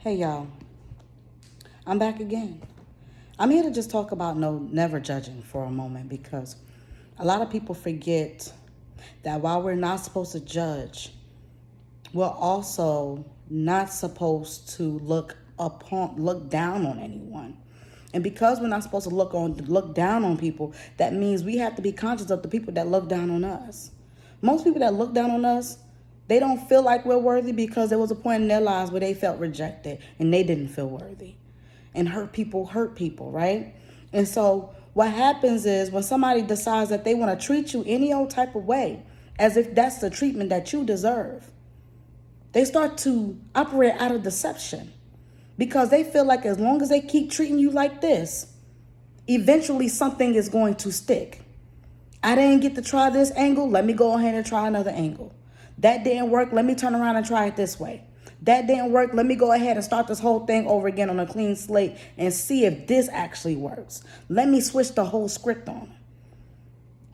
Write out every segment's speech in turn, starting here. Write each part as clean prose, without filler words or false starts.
Hey y'all, I'm back again. I'm here to just talk about never judging for a moment because a lot of people forget that while we're not supposed to judge, we're also not supposed to look down on anyone. And because we're not supposed to look down on people, that means we have to be conscious of the people that look down on us. Most people that look down on us, they don't feel like we're worthy because there was a point in their lives where they felt rejected and they didn't feel worthy. And hurt people, right? And so what happens is when somebody decides that they want to treat you any old type of way, as if that's the treatment that you deserve, they start to operate out of deception because they feel like as long as they keep treating you like this, eventually something is going to stick. I didn't get to try this angle. Let me go ahead and try another angle. That didn't work. Let me turn around and try it this way. That didn't work. Let me go ahead and start this whole thing over again on a clean slate and see if this actually works. Let me switch the whole script on.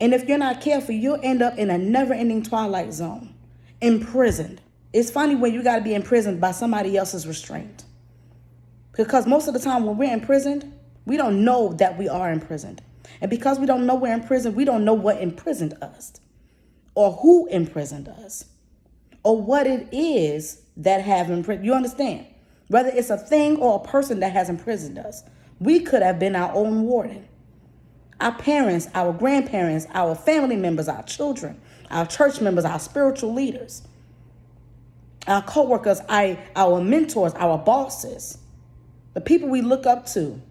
And if you're not careful, you'll end up in a never-ending twilight zone, imprisoned. It's funny when you got to be imprisoned by somebody else's restraint. Because most of the time when we're imprisoned, we don't know that we are imprisoned. And because we don't know we're in prison, we don't know what imprisoned us or who imprisoned us or what it is that have imprisoned. You understand? Whether it's a thing or a person that has imprisoned us. We could have been our own warden. Our parents, our grandparents, our family members, our children, our church members, our spiritual leaders, our co-workers, our mentors, our bosses, the people we look up to.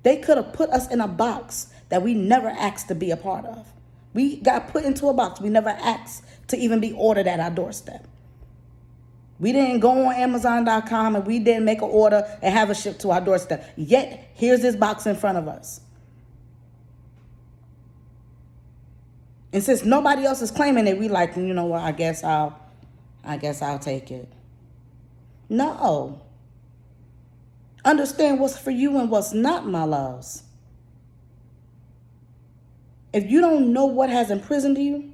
They could have put us in a box that we never asked to be a part of. We got put into a box we never asked to even be ordered at our doorstep. We didn't go on Amazon.com and we didn't make an order and have it shipped to our doorstep. Yet, here's this box in front of us. And since nobody else is claiming it, we like, you know what, I guess I'll take it. No. Understand what's for you and what's not, my loves. If you don't know what has imprisoned you,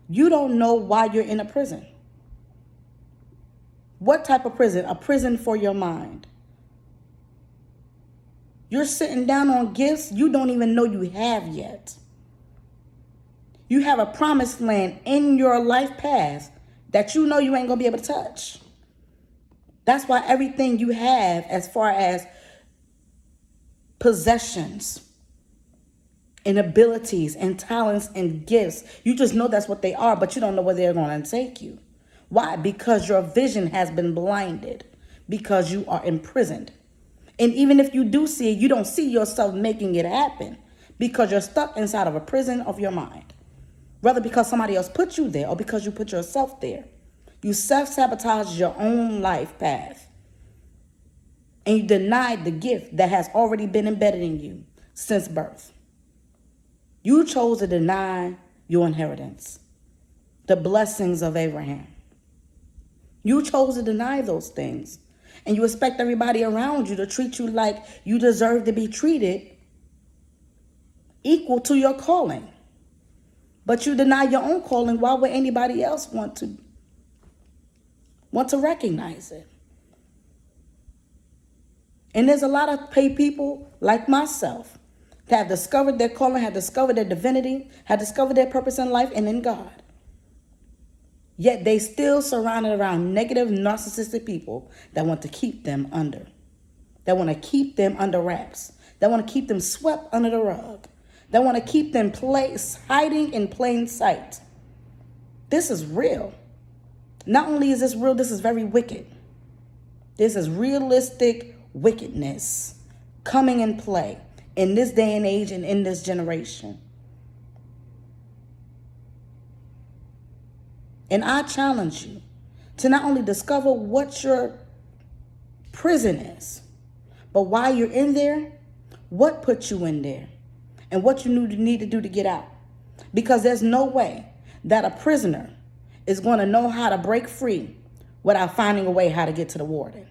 you don't know why you're in a prison. What type of prison? A prison for your mind. You're sitting down on gifts you don't even know you have yet. You have a promised land in your life path that you know you ain't going to be able to touch. That's why everything you have as far as possessions and abilities and talents and gifts, you just know that's what they are, but you don't know where they're going to take you. Why? Because your vision has been blinded, because you are imprisoned. And even if you do see it, you don't see yourself making it happen because you're stuck inside of a prison of your mind. Whether because somebody else put you there or because you put yourself there. You self-sabotage your own life path. And you denied the gift that has already been embedded in you since birth. You chose to deny your inheritance, the blessings of Abraham. You chose to deny those things. And you expect everybody around you to treat you like you deserve to be treated equal to your calling. But you deny your own calling. Why would anybody else want to recognize it? And there's a lot of people like myself that have discovered their calling, have discovered their divinity, have discovered their purpose in life and in God. Yet they still surrounded around negative, narcissistic people that want to keep them under. That want to keep them under wraps. That want to keep them swept under the rug. That want to keep them hiding in plain sight. This is real. Not only is this real, this is very wicked. This is realistic wickedness coming in play in this day and age and in this generation. And I challenge you to not only discover what your prison is, but why you're in there, what put you in there, and what you need to do to get out. Because there's no way that a prisoner is going to know how to break free without finding a way how to get to the warden.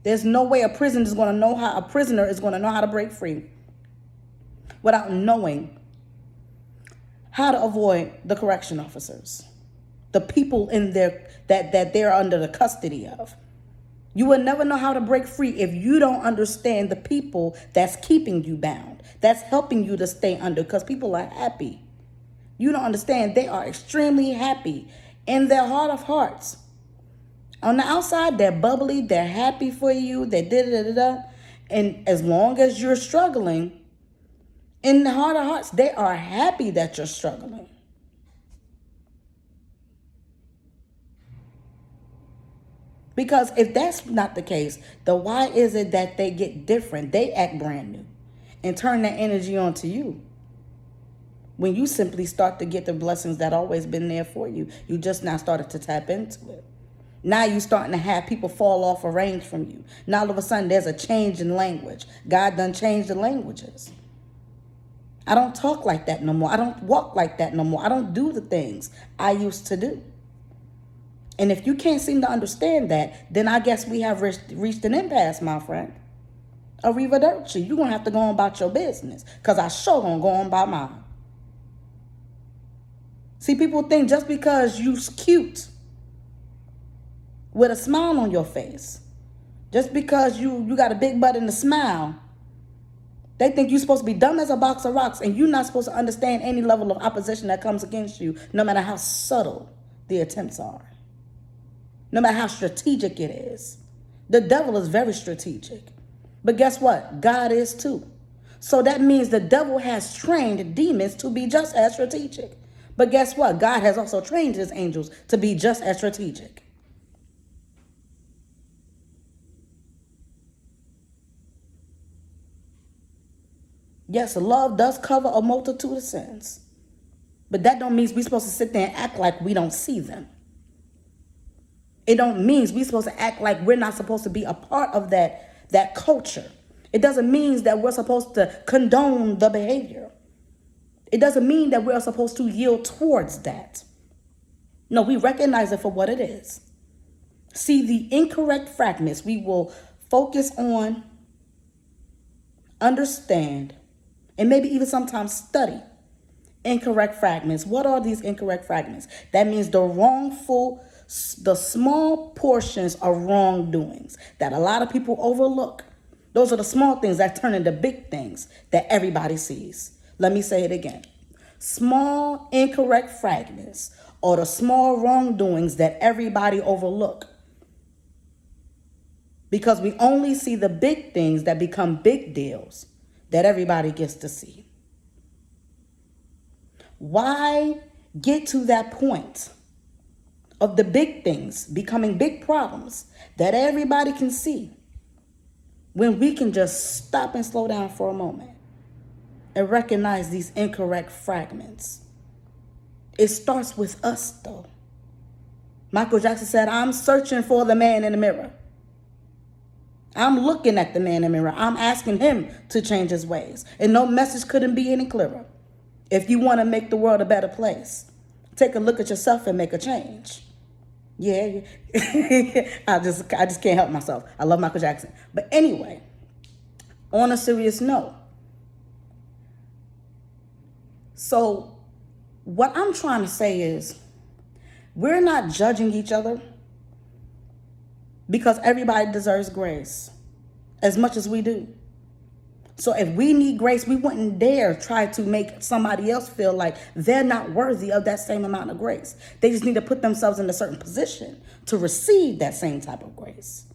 There's no way a prisoner is going to know how to break free without knowing how to avoid the correction officers, the people in their that they're under the custody of. You will never know how to break free if you don't understand the people that's keeping you bound, that's helping you to stay under, because people are happy. You don't understand. They are extremely happy in their heart of hearts. On the outside, they're bubbly, they're happy for you, they da-da-da-da-da. And as long as you're struggling, in the heart of hearts, they are happy that you're struggling. Because if that's not the case, then why is it that they get different? They act brand new and turn that energy onto you. When you simply start to get the blessings that always been there for you, you just now started to tap into it. Now you're starting to have people fall off a range from you. Now all of a sudden there's a change in language. God done changed the languages. I don't talk like that no more. I don't walk like that no more. I don't do the things I used to do. And if you can't seem to understand that, then I guess we have reached an impasse, my friend. Arrivederci. You're going to have to go on about your business, because I sure going to go on about mine. See, people think just because you're cute with a smile on your face, just because you got a big butt and a smile, they think you're supposed to be dumb as a box of rocks, and you're not supposed to understand any level of opposition that comes against you, no matter how subtle the attempts are. No matter how strategic it is. The devil is very strategic. But guess what? God is too. So that means the devil has trained demons to be just as strategic. But guess what? God has also trained his angels to be just as strategic. Yes, love does cover a multitude of sins. But that don't mean we're supposed to sit there and act like we don't see them. It don't mean we're supposed to act like we're not supposed to be a part of that culture. It doesn't mean that we're supposed to condone the behavior. It doesn't mean that we're supposed to yield towards that. No, we recognize it for what it is. See the incorrect fragments. We will focus on, understand, and maybe even sometimes study incorrect fragments. What are these incorrect fragments? That means the small portions of wrongdoings that a lot of people overlook. Those are the small things that turn into big things that everybody sees. Let me say it again. Small incorrect fragments or the small wrongdoings that everybody overlook. Because we only see the big things that become big deals that everybody gets to see. Why get to that point of the big things becoming big problems that everybody can see when we can just stop and slow down for a moment and recognize these incorrect fragments? It starts with us, though. Michael Jackson said, I'm searching for the man in the mirror. I'm looking at the man in the mirror. I'm asking him to change his ways. And no message couldn't be any clearer. If you want to make the world a better place, take a look at yourself and make a change. Yeah. I just can't help myself. I love Michael Jackson. But anyway, on a serious note. So what I'm trying to say is we're not judging each other because everybody deserves grace as much as we do. So if we need grace, we wouldn't dare try to make somebody else feel like they're not worthy of that same amount of grace. They just need to put themselves in a certain position to receive that same type of grace.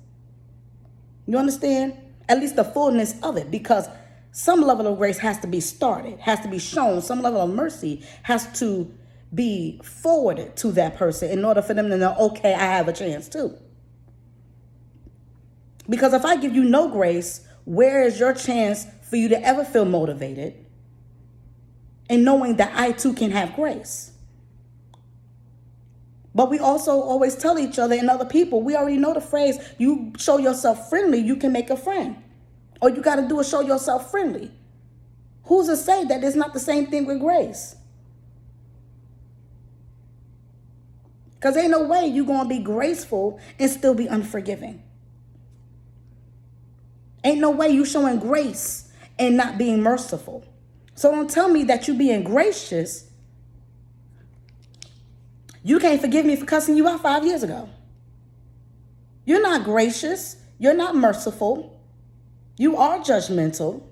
You understand? At least the fullness of it, because some level of grace has to be started, has to be shown. Some level of mercy has to be forwarded to that person in order for them to know, okay, I have a chance too. Because if I give you no grace, where is your chance for you to ever feel motivated in knowing that I too can have grace? But we also always tell each other and other people, we already know the phrase, you show yourself friendly, you can make a friend. All you got to do is show yourself friendly. Who's to say that it's not the same thing with grace? Because ain't no way you're going to be graceful and still be unforgiving. Ain't no way you showing grace and not being merciful. So don't tell me that you being gracious You can't forgive me for cussing you out 5 years ago. You're not gracious. You're not merciful. You are judgmental.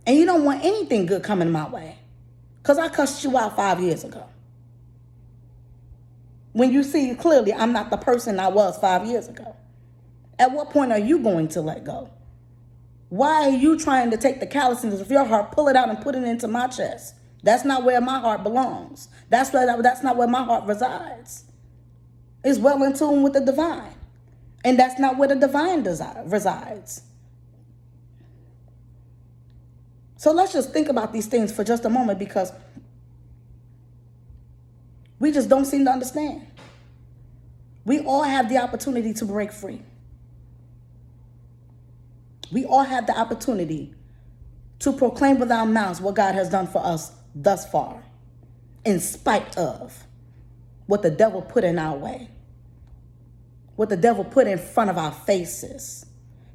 And you don't want anything good coming my way. Because I cussed you out 5 years ago. When you see clearly I'm not the person I was 5 years ago. At what point are you going to let go? Why are you trying to take the callousness of your heart, pull it out and put it into my chest? That's not where my heart belongs. That's not where my heart resides. It's well in tune with the divine. And that's not where the divine resides. So let's just think about these things for just a moment, because we just don't seem to understand. We all have the opportunity to break free. We all have the opportunity to proclaim with our mouths what God has done for us thus far, in spite of what the devil put in our way, what the devil put in front of our faces,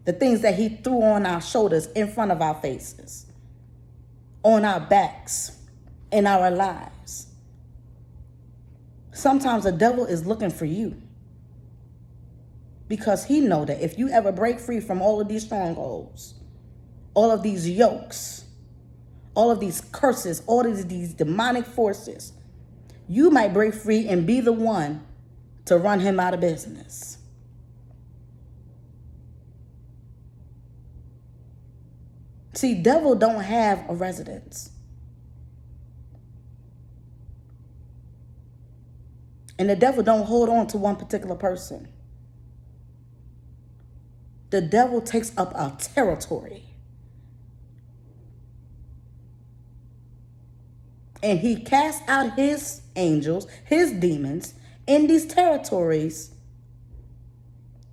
the things that he threw on our shoulders, in front of our faces, on our backs, in our lives. Sometimes the devil is looking for you, because he know that if you ever break free from all of these strongholds, all of these yokes, all of these curses, all of these demonic forces, you might break free and be the one to run him out of business. See, devil don't have a residence. And the devil don't hold on to one particular person. The devil takes up a territory. And he casts out his angels, his demons, in these territories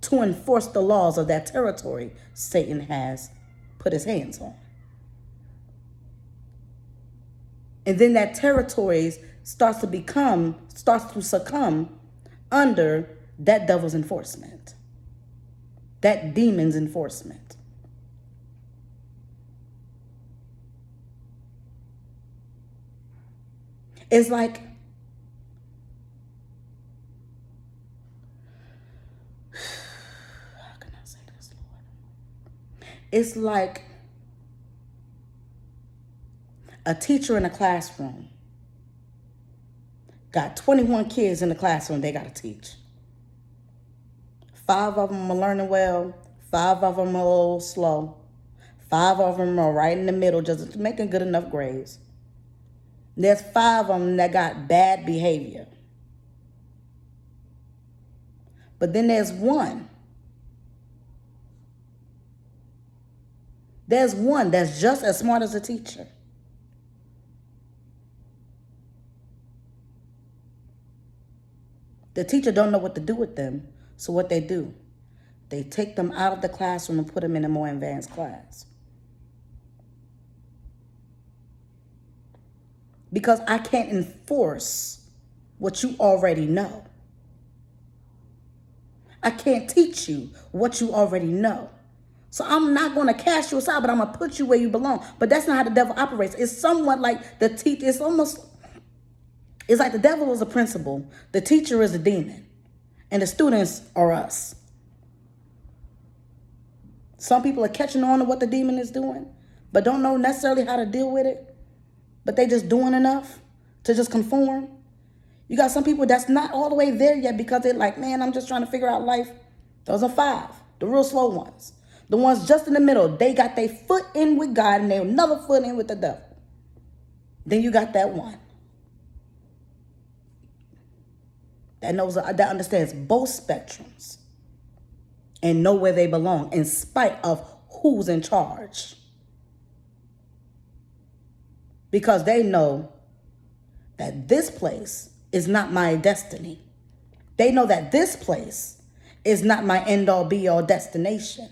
to enforce the laws of that territory Satan has put his hands on. And then that territory starts to succumb under that devil's enforcement, that demon's enforcement. It's like, how can I say this, Lord? It's like a teacher in a classroom got 21 kids in the classroom they got to teach. 5 of them are learning well, 5 of them are a little slow, 5 of them are right in the middle, just making good enough grades. There's 5 of them that got bad behavior. But then there's one. There's one that's just as smart as a teacher. The teacher don't know what to do with them. So what they do, they take them out of the classroom and put them in a more advanced class. Because I can't enforce what you already know. I can't teach you what you already know. So I'm not going to cast you aside, but I'm going to put you where you belong. But that's not how the devil operates. It's somewhat like the teacher. It's like the devil is a principal. The teacher is a demon. And the students are us. Some people are catching on to what the demon is doing, but don't know necessarily how to deal with it. But they just doing enough to just conform. You got some people that's not all the way there yet because they're like, man, I'm just trying to figure out life. Those are 5, the real slow ones. The ones just in the middle, they got their foot in with God and their another foot in with the devil. Then you got that one that understands both spectrums and know where they belong in spite of who's in charge. Because they know that this place is not my destiny. They know that this place is not my end-all be-all destination.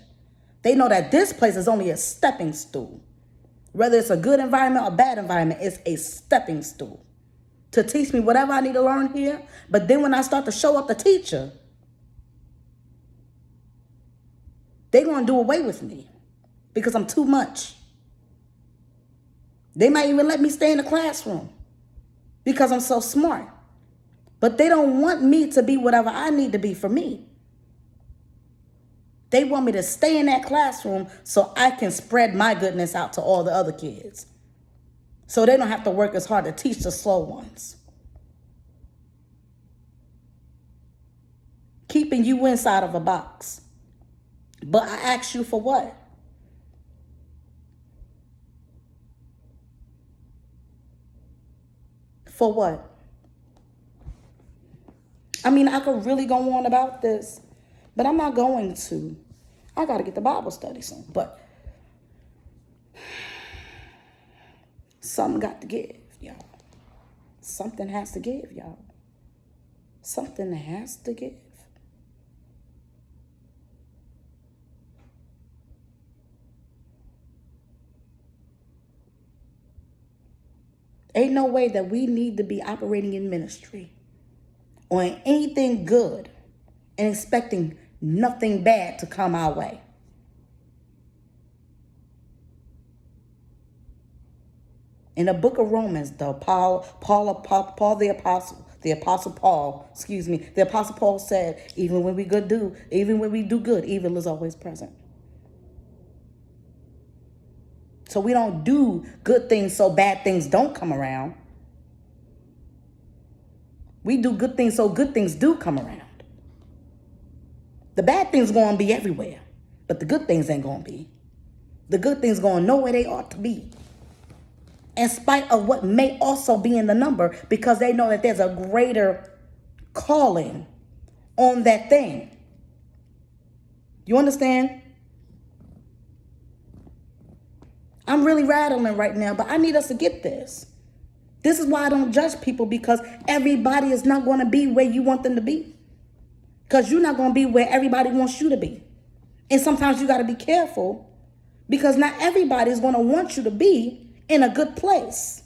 They know that this place is only a stepping stool. Whether it's a good environment or bad environment, it's a stepping stool to teach me whatever I need to learn here. But then when I start to show up the teacher, they're going to do away with me because I'm too much. They might even let me stay in the classroom because I'm so smart. But they don't want me to be whatever I need to be for me. They want me to stay in that classroom so I can spread my goodness out to all the other kids. So they don't have to work as hard to teach the slow ones. Keeping you inside of a box. But I ask you for what? For what? I mean, I could really go on about this, but I'm not going to. I got to get the Bible study soon. But something got to give, y'all. Something has to give, y'all. Something has to give. Ain't no way that we need to be operating in ministry or in anything good and expecting nothing bad to come our way. In the book of Romans, the apostle Paul said, even when we do good, evil is always present. So we don't do good things so bad things don't come around. We do good things so good things do come around. The bad things going to be everywhere, but the good things ain't going to be. The good things going to know where they ought to be. In spite of what may also be in the number, because they know that there's a greater calling on that thing. You understand? I'm really rattling right now, but I need us to get this. This is why I don't judge people, because everybody is not going to be where you want them to be. Because you're not going to be where everybody wants you to be. And sometimes you got to be careful, because not everybody is going to want you to be in a good place.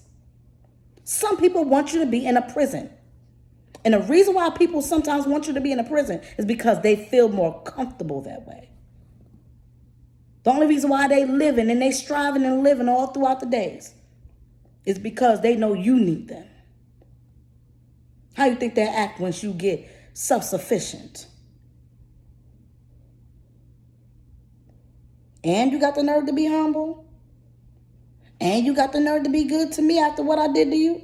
Some people want you to be in a prison. And the reason why people sometimes want you to be in a prison is because they feel more comfortable that way. The only reason why they living and they striving and living all throughout the days is because they know you need them. How you think they act once you get self-sufficient? And you got the nerve to be humble? And you got the nerve to be good to me after what I did to you?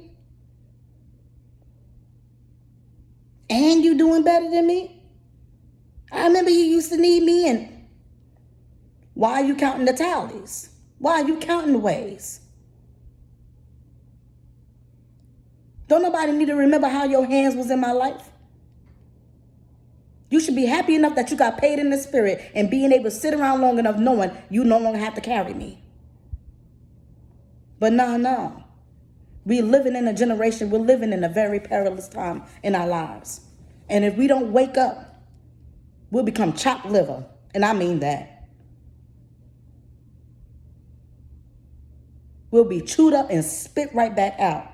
And you doing better than me? I remember you used to need me, and why are you counting the tallies? Why are you counting the ways? Don't nobody need to remember how your hands was in my life. You should be happy enough that you got paid in the spirit and being able to sit around long enough knowing you no longer have to carry me. But no. We're living in a generation, we're living in a very perilous time in our lives. And if we don't wake up, we'll become chopped liver. And I mean that. We'll be chewed up and spit right back out.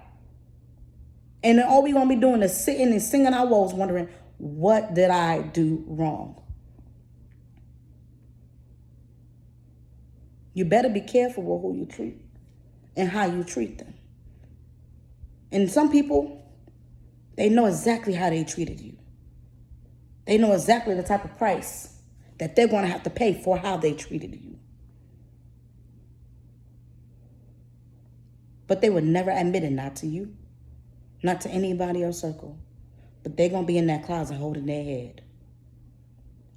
And then all we're going to be doing is sitting and singing our woes, wondering, what did I do wrong? You better be careful with who you treat and how you treat them. And some people, they know exactly how they treated you. They know exactly the type of price that they're going to have to pay for how they treated you. But they would never admit it, not to you, not to anybody or circle. But they're going to be in that closet holding their head.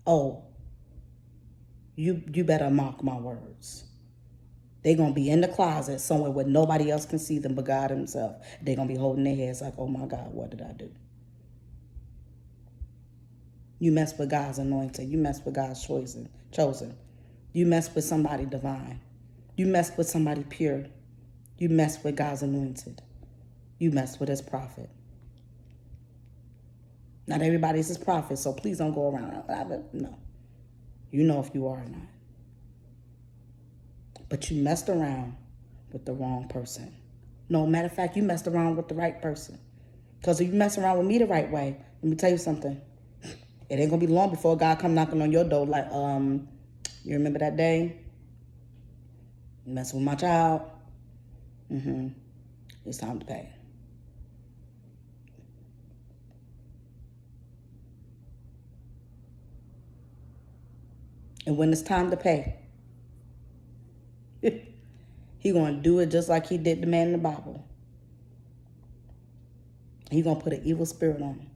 Oh, you better mark my words. They're going to be in the closet somewhere where nobody else can see them but God himself. They're going to be holding their heads like, oh my God, what did I do? You mess with God's anointed. You mess with God's chosen. You mess with somebody divine. You mess with somebody pure. You mess with God's anointed. You mess with his prophet. Not everybody's his prophet, so please don't go around. No. You know if you are or not. But you messed around with the wrong person. No, matter of fact, you messed around with the right person. Because if you mess around with me the right way, let me tell you something. It ain't going to be long before God come knocking on your door like, you remember that day? You messing with my child? It's time to pay. And when it's time to pay, he gonna do it just like he did the man in the Bible. He gonna put an evil spirit on him.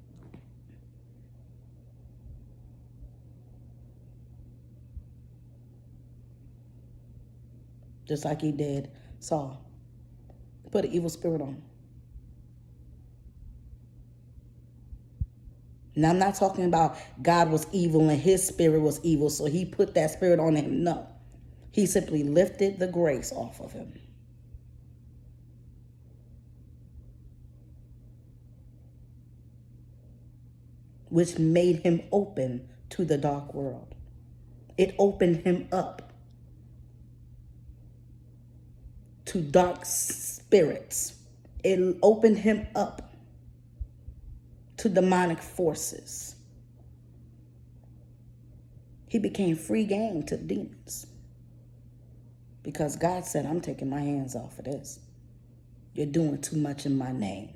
Just like he did Saul. Put an evil spirit on him. Now, I'm not talking about God was evil and his spirit was evil, so he put that spirit on him. No. He simply lifted the grace off of him. Which made him open to the dark world. It opened him up to dark spirits. It opened him up to demonic forces. He became free game to demons. Because God said, I'm taking my hands off of this. You're doing too much in my name.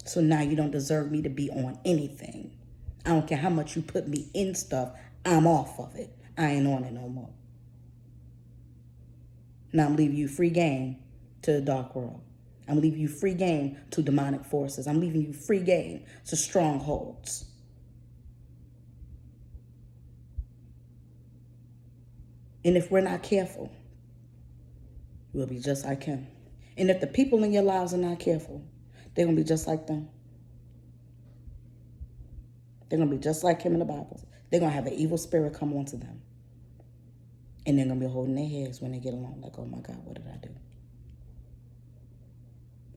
So now you don't deserve me to be on anything. I don't care how much you put me in stuff. I'm off of it. I ain't on it no more. Now I'm leaving you free game to the dark world. I'm leaving you free game to demonic forces. I'm leaving you free game to strongholds. And if we're not careful, we'll be just like him. And if the people in your lives are not careful, they're going to be just like them. They're going to be just like him in the Bible. They're going to have an evil spirit come onto them. And they're going to be holding their heads when they get along like, oh my God, what did I do?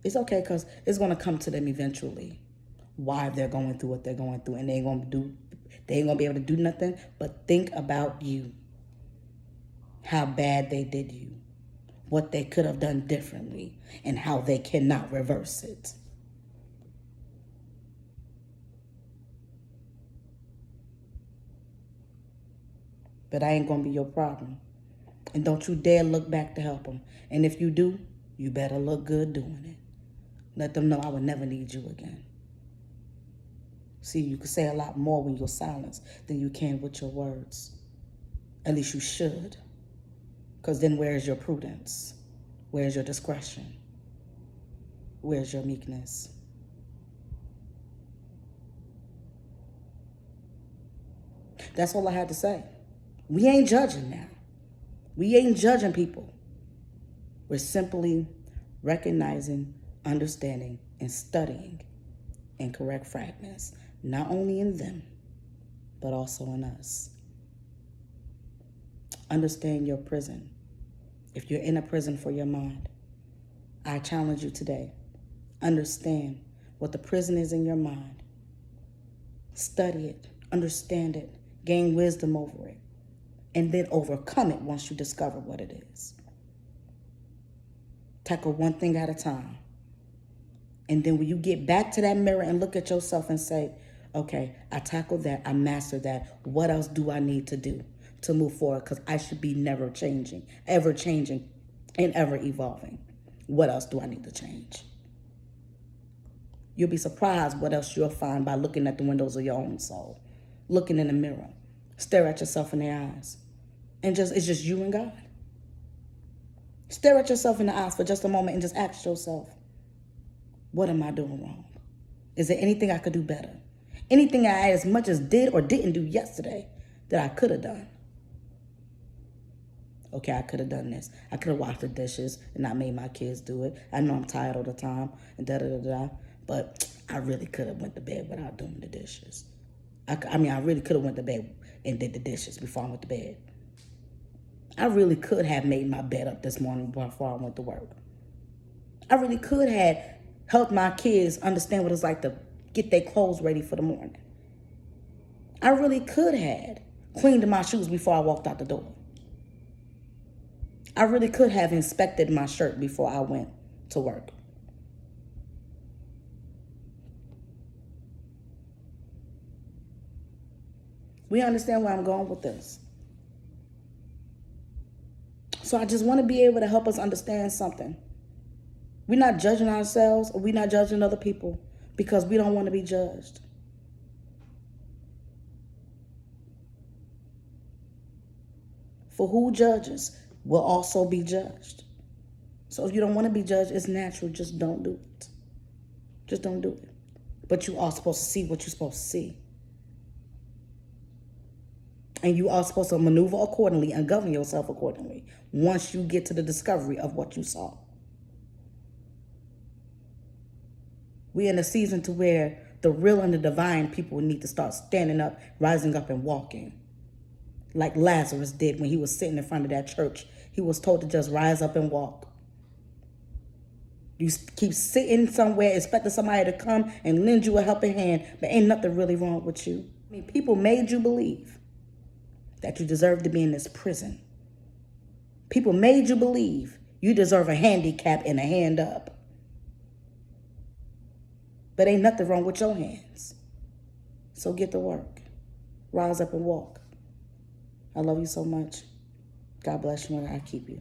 It's okay, because it's going to come to them eventually why they're going through what they're going through. And they ain't going to be able to do nothing but think about you. How bad they did you. What they could have done differently. And how they cannot reverse it. But I ain't going to be your problem. And don't you dare look back to help them. And if you do, you better look good doing it. Let them know I would never need you again. See, you can say a lot more when you're silent than you can with your words. At least you should. Because then where's your prudence? Where's your discretion? Where's your meekness? That's all I had to say. We ain't judging now. We ain't judging people. We're simply recognizing, understanding, and studying incorrect fragments, not only in them, but also in us. Understand your prison. If you're in a prison for your mind, I challenge you today. Understand what the prison is in your mind. Study it, understand it, gain wisdom over it, and then overcome it once you discover what it is. Tackle one thing at a time. And then when you get back to that mirror and look at yourself and say, okay, I tackled that, I mastered that. What else do I need to do to move forward? Because I should be never changing, and ever evolving. What else do I need to change? You'll be surprised what else you'll find by looking at the windows of your own soul. Looking in the mirror. Stare at yourself in the eyes. And it's just you and God. Stare at yourself in the eyes for just a moment and just ask yourself, what am I doing wrong? Is there anything I could do better? Anything I as much as did or didn't do yesterday that I could have done? Okay, I could have done this. I could have washed the dishes and not made my kids do it. I know I'm tired all the time and da-da-da-da. But I really could have went to bed without doing the dishes. I really could have went to bed and did the dishes before I went to bed. I really could have made my bed up this morning before I went to work. I really could have helped my kids understand what it's like to get their clothes ready for the morning. I really could have cleaned my shoes before I walked out the door. I really could have inspected my shirt before I went to work. We understand where I'm going with this. So I just want to be able to help us understand something. We're not judging ourselves, or we're not judging other people because we don't want to be judged. For who judges will also be judged. So if you don't want to be judged, it's natural. Just don't do it. Just don't do it. But you are supposed to see what you're supposed to see. And you are supposed to maneuver accordingly and govern yourself accordingly once you get to the discovery of what you saw. We're in a season to where the real and the divine people need to start standing up, rising up, and walking. Like Lazarus did when he was sitting in front of that church. He was told to just rise up and walk. You keep sitting somewhere expecting somebody to come and lend you a helping hand, but ain't nothing really wrong with you. I mean, people made you believe that you deserve to be in this prison. People made you believe you deserve a handicap and a hand up. But ain't nothing wrong with your hands. So get to work. Rise up and walk. I love you so much. God bless you and I keep you.